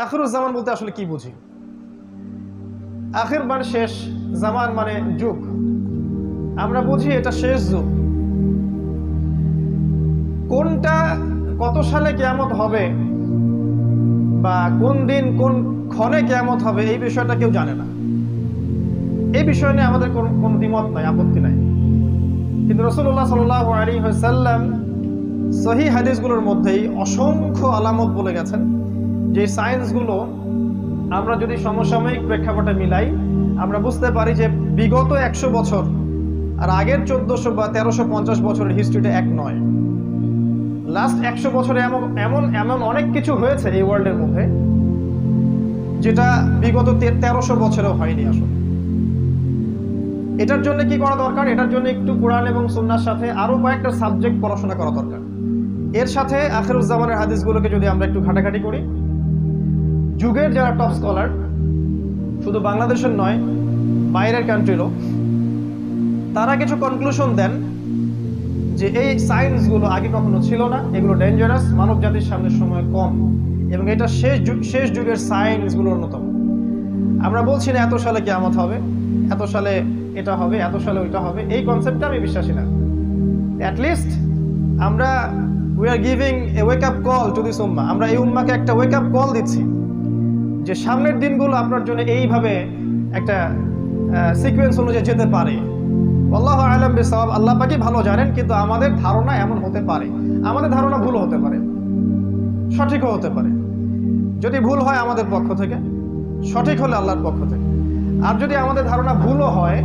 আখিরুজ জামান বলতে আসলে কি বুঝি? আখির মানে শেষ, জামান মানে যুগ। আমরা বুঝি এটা শেষ যুগ। কোনটা কত সালে কিয়ামত হবে বা কোন দিন কোন ক্ষণে কিয়ামত হবে এই বিষয়টা কেউ জানে না। এই বিষয় নিয়ে আমাদের কোনো দ্বিমত নাই, আপত্তি নাই। কিন্তু রাসূলুল্লাহ সাল্লাল্লাহু আলাইহি ওয়াসাল্লাম সহিহ হাদিসগুলোর মধ্যেই অসংখ্য আলামত বলে গেছেন, যে সায়েন্সগুলো আমরা যদি সমসাময়িক প্রেক্ষাপটে মিলাই আমরা বুঝতে পারি যে বিগত 100 বছর আর আগের 1400 বা 1350 বছরের হিস্ট্রিটা এক নয়। লাস্ট 100 বছরে এমন এমন অনেক কিছু হয়েছে এই ওয়ার্ল্ডের মধ্যে যেটা বিগত 1300 বছরেও হয়নি আসলে। এটার জন্য কি করা দরকার? এটার জন্য একটু কোরআন এবং সুন্নাহর সাথে আরো কয়েকটা সাবজেক্ট পড়াশোনা করা দরকার। এর সাথে আখিরুজ জামানের হাদিসগুলোকে যদি আমরা একটু ঘাটাঘাটি করি, যুগের যারা টপ স্কলার, শুধু বাংলাদেশের নয় বাইরের কান্ট্রিরও, তারা কিছু কনক্লুশন দেন যে এই সায়েন্সগুলো আগে কখনো ছিল না, এগুলো ডেঞ্জারাস, মানব জাতির সামনে সময় কম, এবং এটা শেষ যুগের সায়েন্সগুলোর অন্যতম। আমরা বলছি না এত সালে কিয়ামত হবে, এত সালে এটা হবে, এত সালে ওইটা হবে, এই কনসেপ্টটা আমি বিশ্বাসী না। অ্যাটলিস্ট আমরা we are giving a wake up call to this উম্মাহ। আমরা এই উম্মাকে একটা ওয়েক আপ কল দিচ্ছি যে সামনের দিনগুলো আপনার জন্য এইভাবে একটা সিকোয়েন্স অনুযায়ী যেতে পারে। আল্লাহু আ'লাম বিসওয়াব, আল্লাহ পাকই ভালো জানেন। কিন্তু আমাদের ধারণা এমন হতে পারে, আমাদের ধারণা ভুল হতে পারে, সঠিকও হতে পারে। যদি ভুল হয় আমাদের পক্ষ থেকে, সঠিক হলে আল্লাহর পক্ষ থেকে। আর যদি আমাদের ধারণা ভুলও হয়,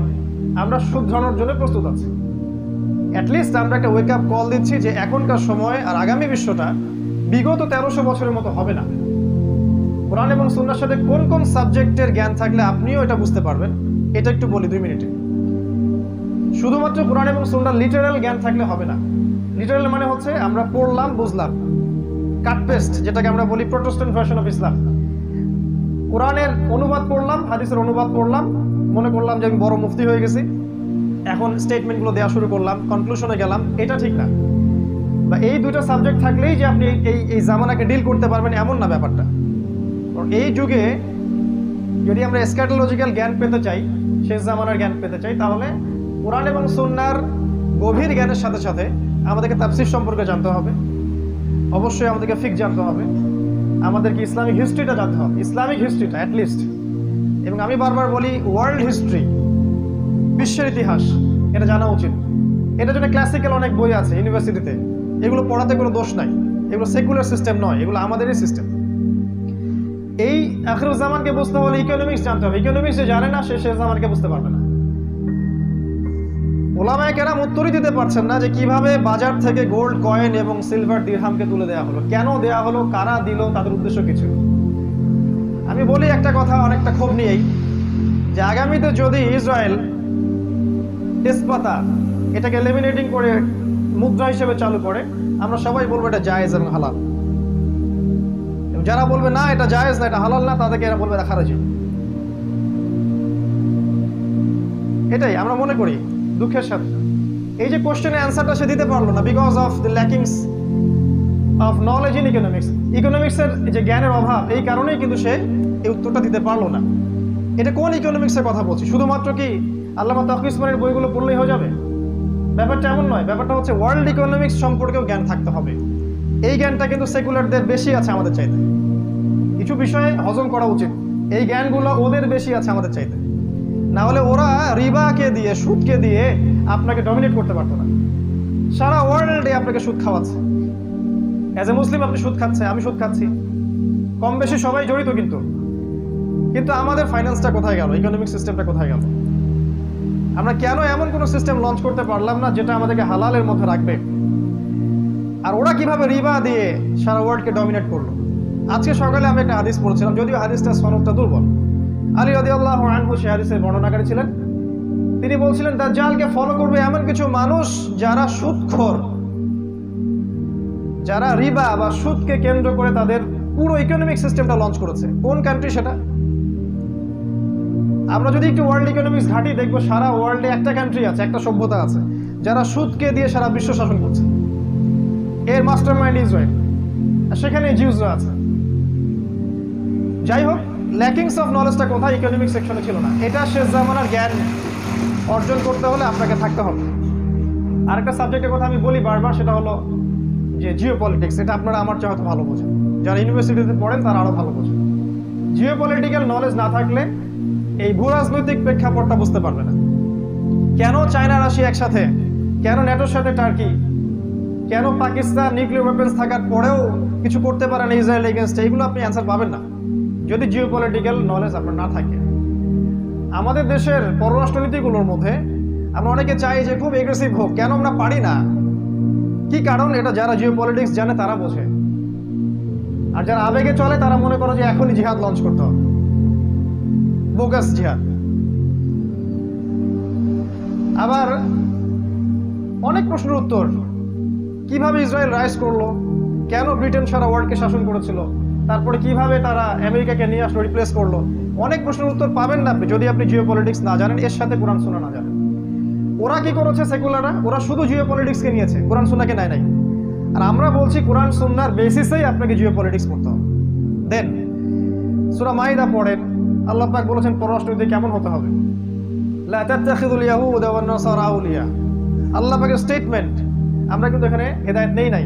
আমরা শুধরানোর জন্য প্রস্তুত আছি। অ্যাটলিস্ট আমরা একটা ওয়েক আপ কল দিচ্ছি যে এখনকার সময় আর আগামী বিশ্বটা বিগত 1300 বছরের মতো হবে না। কোরআন এবং সুন্নাহর সাথে কোন কোন সাবজেক্টের জ্ঞান থাকলে আপনিও এটা বুঝতে পারবেন, এটা একটু বলি 2 মিনিটে। শুধুমাত্র কোরআন এবং সুন্নাহর লিটারাল জ্ঞান থাকলে হবে না। লিটারাল মানে হচ্ছে আমরা পড়লাম, বুঝলাম, কাট পেস্ট, যেটাকে আমরা বলি প্রোটেস্ট্যান্ট ভার্সন অফ ইসলাম। কোরআনের অনুবাদ পড়লাম, হাদিসের অনুবাদ পড়লাম, মনে করলাম যে আমি বড় মুফতি হয়ে গেছি, এখন স্টেটমেন্টগুলো দেওয়া শুরু করলাম, কনক্লুশনে গেলাম, এটা ঠিক না। বা এই দুটো সাবজেক্ট থাকলেই যে আপনি এই জামানাকে ডিল করতে পারবেন এমন না ব্যাপারটা। এই যুগে যদি আমরা এসকাটোলজিক্যাল জ্ঞান পেতে চাই, শেষ জামানার জ্ঞান পেতে চাই, তাহলে কোরআন এবং সুন্নাহর গভীর জ্ঞানের সাথে সাথে আমাদেরকে তাফসীর সম্পর্কে জানতে হবে, অবশ্যই আমাদেরকে ফিকহ জানতে হবে, আমাদেরকে ইসলামিক হিস্ট্রিটা জানতে হবে, ইসলামিক হিস্ট্রিটা অ্যাটলিস্ট। এবং আমি বারবার বলি ওয়ার্ল্ড হিস্ট্রি, বিশ্বের ইতিহাস, এটা জানা উচিত। এটার জন্য ক্লাসিক্যাল অনেক বই আছে ইউনিভার্সিটিতে, এগুলো পড়াতে কোনো দোষ নাই, এগুলো সেকুলার সিস্টেম নয়, এগুলো আমাদেরই সিস্টেম। এই আখিরুজ জামানকে বুঝতে হলে ইকোনমিক্স জানতে হবে। ইকোনমিক্স যে জানে না সে শেষ জামানকে বুঝতে পারবে না। ওলামায়ে কেরাম উত্তরই দিতে পারছেন না যে কিভাবে বাজার থেকে গোল্ড কয়েন এবং সিলভার দিরহামকে তুলে দেওয়া হলো, কেন দেওয়া হলো, কারা দিল, তাদের উদ্দেশ্য কিছু। আমি বলি একটা কথা অনেকটা ক্ষোভ নিয়েই, যে আগামীতে যদি ইসরায়েল ইস্পাতা এটাকে লেমিনেটিং করে মুদ্রা হিসেবে চালু করে, আমরা সবাই বলবো এটা জায়েজ এবং হালাল। যারা বলবে না এটা জায়েজ না, এটা হালাল না, তাদেরকে এরা বলবে এটা খারাজি। এটাই আমরা মনে করি দুঃখের সাথে। এই যে কোশ্চেনের অ্যান্সারটা সে দিতে পারলো না because of the lackings of knowledge in economics. ইকোনমিক্সের যে জ্ঞানের অভাব, এই কারণেই কিন্তু সে এই উত্তরটা দিতে পারলো না। এটা কোন ইকোনমিক্সের কথা বলছি? শুধুমাত্র কি আল্লামা তাকি উসমানীর বইগুলো পড়লেই হয়ে যাবে? ব্যাপারটা এমন নয়। ব্যাপারটা হচ্ছে ওয়ার্ল্ড ইকোনমিক্স সম্পর্কেও জ্ঞান থাকতে হবে। এই জ্ঞানটা কিন্তু সেকুলারদের বেশি আছে আমাদের চাইতে। কিছু বিষয়ে হজম করা উচিত, এই জ্ঞানগুলো ওদের বেশি আছে আমাদের চাইতে। না হলে ওরা রিবাকে দিয়ে, সুদকে দিয়ে আপনাকে ডমিনেট করতে পারতো না। সারা ওয়ার্ল্ডে আপনাকে সুদ খাওয়াচ্ছে। অ্যাজ এ মুসলিম আপনি সুদ খাচ্ছে, আমি সুদ খাচ্ছি, কম বেশি সবাই জড়িত। কিন্তু আমাদের ফাইন্যান্সটা কোথায় গেল? ইকোনমিক সিস্টেমটা কোথায় গেল? আমরা কেন এমন কোনো সিস্টেম লঞ্চ করতে পারলাম না যেটা আমাদেরকে হালালের মধ্যে রাখবে? আর ওরা কিভাবে রিবা দিয়ে সারা ওয়ার্ল্ডকে ডমিনেট করলো? আজকে সকালে আমি একটা হাদিস পড়ছিলাম, যদিও হাদিসটা সনদটা দুর্বল। আলী রাদিয়াল্লাহু আনহু সেই হাদিসের বর্ণনাকারী ছিলেন। তিনি বলছিলেন দাজ্জালকে ফলো করবে এমন কিছু মানুষ যারা সুদখোর, যারা রিবা বা সুদকে কেন্দ্র করে তাদের পুরো ইকোনমিক সিস্টেমটা লঞ্চ করেছে। কোন কান্ট্রি সেটা? আমরা যদি একটু ওয়ার্ল্ড ইকোনমিক্স ঘাঁটি, দেখবো সারা ওয়ার্ল্ডে একটা কান্ট্রি আছে, একটা সভ্যতা আছে যারা সুদকে দিয়ে সারা বিশ্ব শাসন করছে। এর মাস্টার মাইন্ড ইসরায়েল, আর সেখানে জিউসরা আছে। যাই হোক, ল্যাকিংস অফ নলেজটা কোথায়? ইকোনমিক সেকশনে ছিল না। এটা শেষ জামানার জ্ঞান অর্জন করতে হলে আপনাকে থাকতে হবে। আরেকটা সাবজেক্টের কথা আমি বলি বারবার, সেটা হলো যে জিও পলিটিক্স। এটা আপনারা আমার চেয়ে হয়তো ভালো বোঝেন, যারা ইউনিভার্সিটিতে পড়েন তারা আরও ভালো বোঝেন। জিও পলিটিক্যাল নলেজ না থাকলে এই ভূ রাজনৈতিক প্রেক্ষাপটটা বুঝতে পারবে না। কেন চায়না রাশিয়া একসাথে, কেন ন্যাটোর সাথে টার্কি, কেন পাকিস্তান নিউক্লিয়ার ওয়েপন্স থাকার পরেও কিছু করতে পারে না ইসরায়েল এগেনস্টে, এগুলো আপনি অ্যান্সার পাবেন না যদি জিও পলিটিক্যাল নলেজ আপনার না থাকে। আমাদের দেশের পররাষ্ট্রনীতিগুলোর মধ্যে আমরা অনেকে চাই যে খুব এগ্রেসিভ হোক, কেন আমরা পারি না? কি কারণ? এটা যারা জিও পলিটিক্স জানে তারা বোঝে। আর যারা আবেগে চলে তারা মনে করে যে এখনই জিহাদ লঞ্চ করতে হবে, বোগাস জিহাদ। আবার অনেক প্রশ্নের উত্তর, কিভাবে ইসরায়েল রাইজ করলো, কেন ব্রিটেন সারা ওয়ার্ল্ডকে শাসন করেছিল, তারপরে কিভাবে তারা আমেরিকাকে নিয়ে আসলো, রিপ্লেস করলো, অনেক প্রশ্নের উত্তর পাবেন না আপনি যদি আপনি জিও পলিটিক্স না জানেন, এর সাথে কোরআন সুন্নাহ না জানেন। ওরা কি করেছে সেকুলাররা? ওরা শুধু জিও পলিটিক্সকে নিয়েছে, কোরআন সুন্নাহকে নেয় নাই। আর আমরা বলছি কোরআন সুন্নাহর বেসিসেই আপনাকে জিও পলিটিক্স পড়তে হবে। দেন সূরা মাইদা পড়েন, আল্লাহ পাক বলেছেন পররাষ্ট্রনীতি কেমন হতে হবে। লা তাত্তাখিযুল ইয়াহুদা ওয়ান নাসারা আউলিয়া, আল্লাহ পাকের স্টেটমেন্ট। আমরা কিন্তু এখানে হেদায়েত নেই নাই।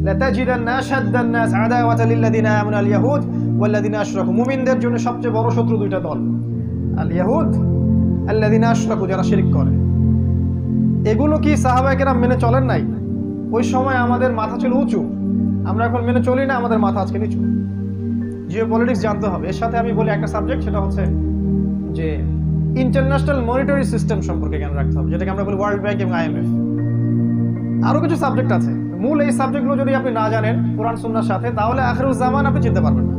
লা তাজিদান্না আশাদ্দান নাস আদাওয়াতাল লিল্লাযিনা আমানু আল ইয়াহুদ ওয়াল্লাযিনা আশরাকু, মুমিনদের জন্য সবচেয়ে বড় শত্রু দুইটা দল, আল ইয়াহুদ আল্লাযিনা আশরাকু, যারা শিরক করে। এগুলো কি সাহাবায়ে কেরাম মেনে চলেন নাই? ওই সময় আমাদের মাথা ছিল উঁচু, আমরা এখন মেনে চলি না, আমাদের মাথা আজকে নিচু। জিও পলিটিক্স জানতে হবে। এর সাথে আমি বলি একটা সাবজেক্ট, সেটা হচ্ছে যে ইন্টারন্যাশনাল মনিটারি সিস্টেম সম্পর্কে জ্ঞান রাখতে হবে, যেটাকে আমরা বলি ওয়ার্ল্ড ব্যাংক এবং IMF। আরো কিছু সাবজেক্ট আছে, মূল এই সাবজেক্টগুলো যদি আপনি না জানেন কোরআন সুন্নাহর সাথে, তাহলে আখিরুজ জামান আপনি চিনতে পারবেন না।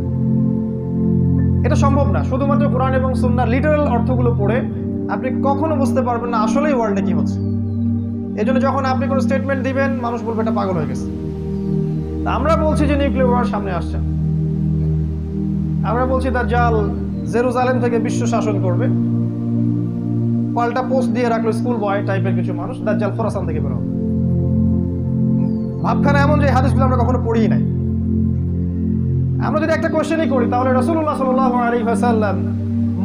এটা সম্ভব না। শুধুমাত্র কোরআন এবং সুন্নাহর লিটারাল অর্থগুলো পড়ে আপনি কখনো বুঝতে পারবেন না আসলেই ওয়ার্ল্ডে কি হচ্ছে। এজন্য যখন আপনি কোনো স্টেটমেন্ট দিবেন, মানুষ বলবে এটা পাগল হয়ে গেছে। আমরা বলছি যে নিউক্লিয়ার ওয়ার সামনে আসছে, আমরা বলছি দাজ্জাল জেরুজালেম থেকে বিশ্ব শাসন করবে, পাল্টা পোস্ট দিয়ে রাখলো স্কুল বয় টাইপের কিছু মানুষ, দাজ্জাল খোরাসান থেকে বের হবে। ভাবখানা এমন যে হাদিসগুলো আমরা কখনো পড়িই নাই। আমরা যদি একটা কোশ্চেনই করি, তাহলে রাসূলুল্লাহ সাল্লাল্লাহু আলাইহি ওয়াসাল্লাম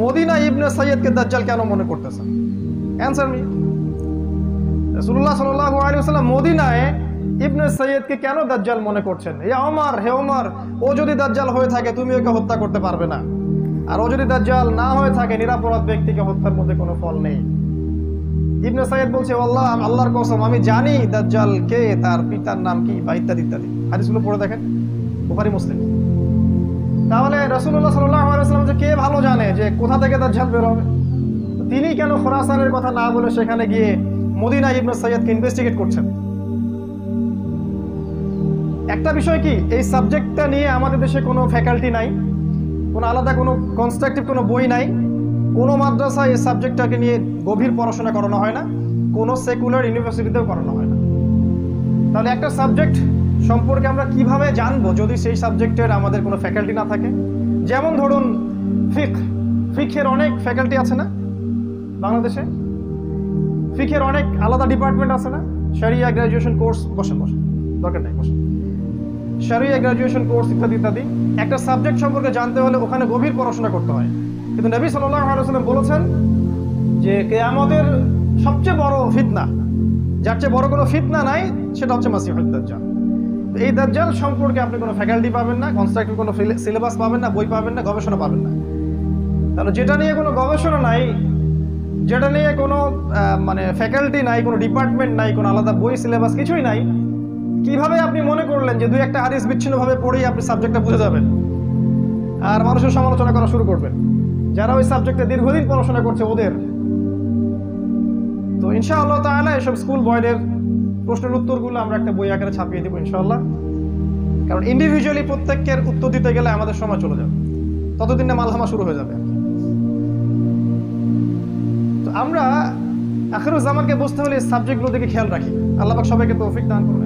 মদিনা ইবনে সাইয়্যিদকে দাজ্জাল কেন মনে করতেছেন? Answer me. রাসূলুল্লাহ সাল্লাল্লাহু আলাইহি ওয়াসাল্লাম মদিনায় ইবনে সাইয়্যিদকে কেন দাজ্জাল মনে করছেন? হে ওমর, ও যদি দাজ্জাল হয়ে থাকে তুমি ওকে হত্যা করতে পারবে না, আর ও যদি দাজ্জাল না হয়ে থাকে নিরাপরাধ ব্যক্তিকে হত্যার মধ্যে কোনো ফল নেই। ইবনে সাইয়্যিদ বলছে, আল্লাহর কসম আমি জানি দাজ্জাল কে, তার পিতার নাম কি, বা ইত্যাদি ইত্যাদি। হাদিসগুলো পড়ে দেখেন, বুখারী মুসলিম। তাহলে রাসূলুল্লাহ সাল্লাল্লাহু আলাইহি ওয়াসাল্লাম যে কে ভালো জানে যে কোথা থেকে দাজ্জাল বের হবে, তিনি কেন খোরাসানের কথা না বলে সেখানে গিয়ে মদিনা ইবনে সাইয়্যিদকে ইনভেস্টিগেট করছেন? একটা বিষয় কি, এই সাবজেক্টটা নিয়ে আমাদের দেশে কোনো ফ্যাকাল্টি নাই, কোনো আলাদা কোনো কনস্ট্রাকটিভ কোনো বই নাই, কোনো মাদ্রাসায় এই সাবজেক্টটাকে নিয়ে গভীর পড়াশোনা করানো হয় না, কোনো সেকুলার ইউনিভার্সিটিতেও করানো হয় না। তাহলে একটা সাবজেক্ট সম্পর্কে আমরা কিভাবে জানবো যদি সেই সাবজেক্টের আমাদের কোনো ফ্যাকাল্টি না থাকে? যেমন ধরুন ফিকহের অনেক ফ্যাকাল্টি আছে না বাংলাদেশে, ফিকহের অনেক আলাদা ডিপার্টমেন্ট আছে না, শরিয়া গ্রাজুয়েশন কোর্স, বসেন দরকার নেই, বসেন, শরিয়া গ্রাজুয়েশন কোর্স ইত্যাদি ইত্যাদি। একটা সাবজেক্ট সম্পর্কে জানতে হলে ওখানে গভীর পড়াশোনা করতে হয়। কিন্তু নবী সাল্লাল্লাহু আলাইহি ওয়াসাল্লাম বলেছেন যে কিয়ামতের সবচেয়ে বড় ফিতনা, যার চেয়ে বড় কোনো ফিতনা নাই, সেটা হচ্ছে মাসিহুদ দাজ্জাল। এই দাজ্জাল সম্পর্কে আপনি কোনো ফ্যাকাল্টি পাবেন না, কনস্ট্রাক্টিভ কোনো সিলেবাস পাবেন না, বই পাবেন না, গবেষণা পাবেন না। তাহলে যেটা নিয়ে কোনো গবেষণা নাই, যেটা নিয়ে কোনো মানে ফ্যাকাল্টি নাই, কোনো ডিপার্টমেন্ট নাই, কোনো আলাদা বই সিলেবাস কিছুই নাই, কিভাবে আপনি মনে করলেন যে দুই একটা হাদিস বিচ্ছিন্নভাবে পড়েই আপনি সাবজেক্টটা বুঝে যাবেন আর মানুষের সমালোচনা করা শুরু করবেন? যারা ওই সাবজেক্টে দীর্ঘদিন পড়াশোনা করছে ওদের। তো ইনশাআল্লাহ তাআলা এসব স্কুল বয়দের প্রশ্নের উত্তরগুলো আমরা একটা বই আকারে ছাপিয়ে দেবো ইনশাআল্লাহ, কারণ ইন্ডিভিজুয়ালি প্রত্যেকের উত্তর দিতে গেলে আমাদের সময় চলে যাবে, ততদিন না মালহামা শুরু হয়ে যাবে। তো আমরা আখিরুজ জামানকে বুঝতে হলে এই সাবজেক্টগুলো দিকে খেয়াল রাখি। আল্লাহ পাক সবাইকে তৌফিক দান করুন।